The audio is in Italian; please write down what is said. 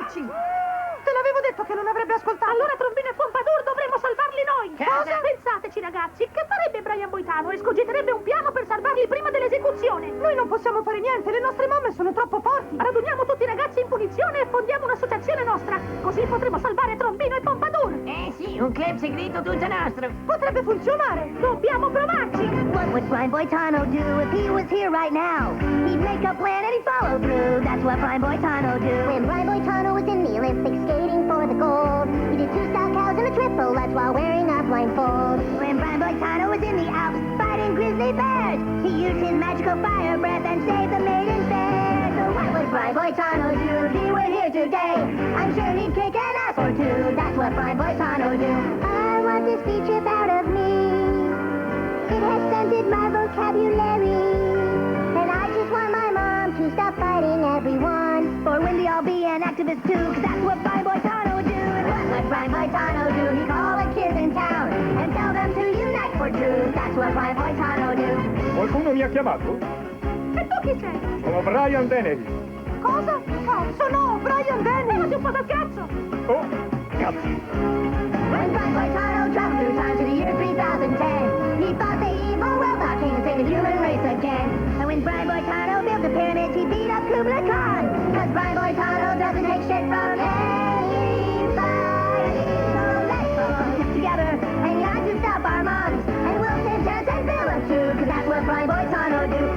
salvarci! Te l'avevo detto che non avrebbe ascoltato! Allora Trombino e Pompadour dovremmo salvarli noi! Cosa? Pensateci, ragazzi, che farebbe Brian Boitano? Escogiterebbe un piano per salvarli prima dell'esecuzione! Noi non possiamo fare niente, le nostre mamme sono troppo forti! Raduniamo tutti i ragazzi in punizione e fondiamo un'associazione nostra! Così potremo salvare Trombino e Pompadour! Sì, un club segreto tutto nostro! Potrebbe funzionare! Dobbiamo provarci! What would Brian Boitano do if he was here right now? He'd make a plan and he'd follow through. That's what Brian Boitano do. When Brian Boitano was in the Olympics skating for the gold, he did 2 style cows and a triple lutz while wearing a blindfold. When Brian Boitano was in the Alps fighting grizzly bears, he used his magical fire breath and saved the maiden fair. So what would Brian Boitano do if he were here today? I'm sure he'd kick an ass or two. That's what Brian Boitano do. I want this speech out of me. It has stunted my vocabulary. And I just want my mom to stop fighting everyone. For Wendy, I'll be an activist too, cause that's what Brian Boitano do. And what would Brian Boitano do? He'd call the kids in town and tell them to unite for truth. That's what Brian Boitano do. Qualcuno mi ha chiamato? E tu chi sei? Sono Brian Dennehy. Cosa? Sono Brian Denny! Levati un po' dal cazzo! Oh, cazzo. When Brian Boitano traveled through time to the year 3010, he fought the evil robot king and saved the human race again. And when Brian Boitano built the pyramids, he beat up Kublai Khan. Cause Brian Boitano doesn't take shit from anybody. So let's all get together and unite to stop our moms. And we'll save Chance and Philip too, cause that's what Brian Boitano do.